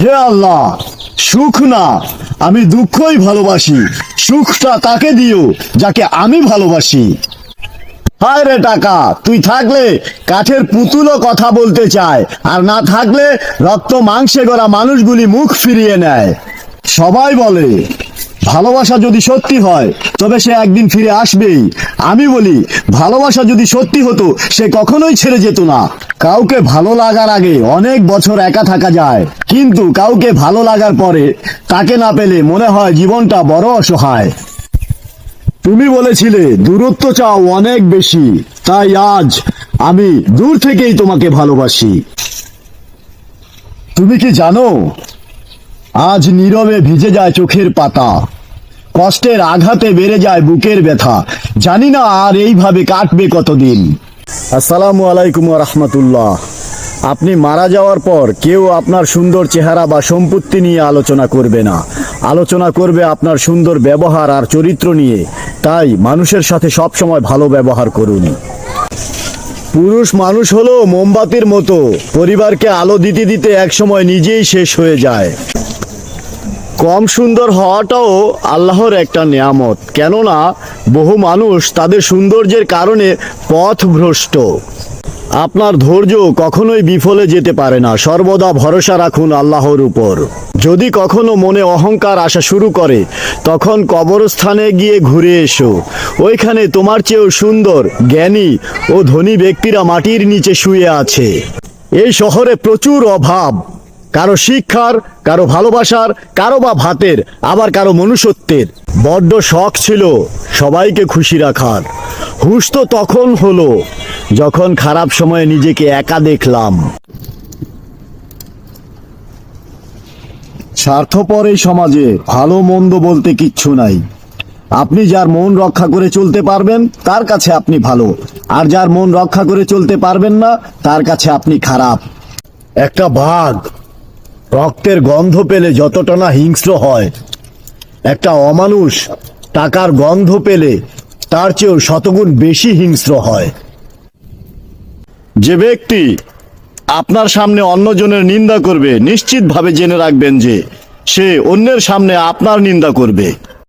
হে আল্লাহ, সুখ না, আমি দুঃখই ভালোবাসি। সুখটা তাকে দিও যাকে আমি ভালোবাসি। হায় রে টাকা, তুই থাকলে কাঠের পুতুলও কথা বলতে চায়, আর না থাকলে রক্ত মাংসে গড়া মানুষগুলি মুখ ফিরিয়ে নেয়। সবাই বলে ভালোবাসা যদি সত্যি হয় তবে সে একদিন ফিরে আসবেই। আমি বলি ভালোবাসা যদি সত্যি হতো সে কখনোই ছেড়ে যেত না। কাউকে ভালো লাগার আগে অনেক বছর একা থাকা যায়, কিন্তু কাউকে ভালো লাগার পরে তাকে না পেলে মনে হয় জীবনটা বড় অসহায়। তুমি বলেছিলে দূরত্ব চাও অনেক বেশি, তাই আজ আমি দূর থেকেই তোমাকে ভালোবাসি। তুমি কি জানো, আজ নীরবে ভিজে যায় চোখের পাতা, কষ্টের আঘাতে বেড়ে যায় বুকের ব্যথা। জানি না আর এইভাবে কাটবে কতদিন। আসসালামু আলাইকুম ওয়া রাহমাতুল্লাহ। আপনি মারা যাওয়ার পর কেউ আপনার সুন্দর চেহারা বা সম্পত্তি নিয়ে আলোচনা করবে না, আলোচনা করবে আপনার সুন্দর ব্যবহার আর চরিত্র নিয়ে। তাই মানুষের সাথে সবসময় ভালো ব্যবহার করুন। পুরুষ মানুষ হলো মোমবাতির মতো, পরিবারকে আলো দিতে দিতে একসময় নিজেই শেষ হয়ে যায়। কম সুন্দর হওয়াটাও আল্লাহর একটা নেয়ামত, কেননা বহু মানুষ তাদের সৌন্দর্যের কারণে পথভ্রষ্ট। আপনার ধৈর্য কখনোই বিফলে যেতে পারে না, সর্বদা ভরসা রাখুন আল্লাহর উপর। যদি কখনো মনে অহংকার আসা শুরু করে, তখন কবরস্থানে গিয়ে ঘুরে এসো। ওইখানে তোমার চেয়েও সুন্দর, জ্ঞানী ও ধনী ব্যক্তিরা মাটির নিচে শুয়ে আছে। এই শহরে প্রচুর অভাব, কারো শিক্ষার, কারো ভালোবাসার, কারো বা ভাতের, আবার কারো মনুষ্যত্বের। বড্ড শখ ছিল সবাইকে খুশি রাখার। হুঁশ তো তখন হলো যখন খারাপ সময়ে নিজেকে একা দেখলাম। স্বার্থপর এই সমাজে ভালো মন্দ বলতে কিচ্ছু নাই। আপনি যার মন রক্ষা করে চলতে পারবেন তার কাছে আপনি ভালো, আর যার মন রক্ষা করে চলতে পারবেন না তার কাছে আপনি খারাপ। একটা বাঘ রক্তের গন্ধ পেলে যতটা না হিংস্র হয়, একটা অমানুষ টাকার গন্ধ পেলে তার চেয়েও শতগুণ বেশি হিংস্র হয়। যে ব্যক্তি আপনার সামনে অন্যজনের নিন্দা করবে, নিশ্চিতভাবে জেনে রাখবেন যে সে অন্যের সামনে আপনার নিন্দা করবে।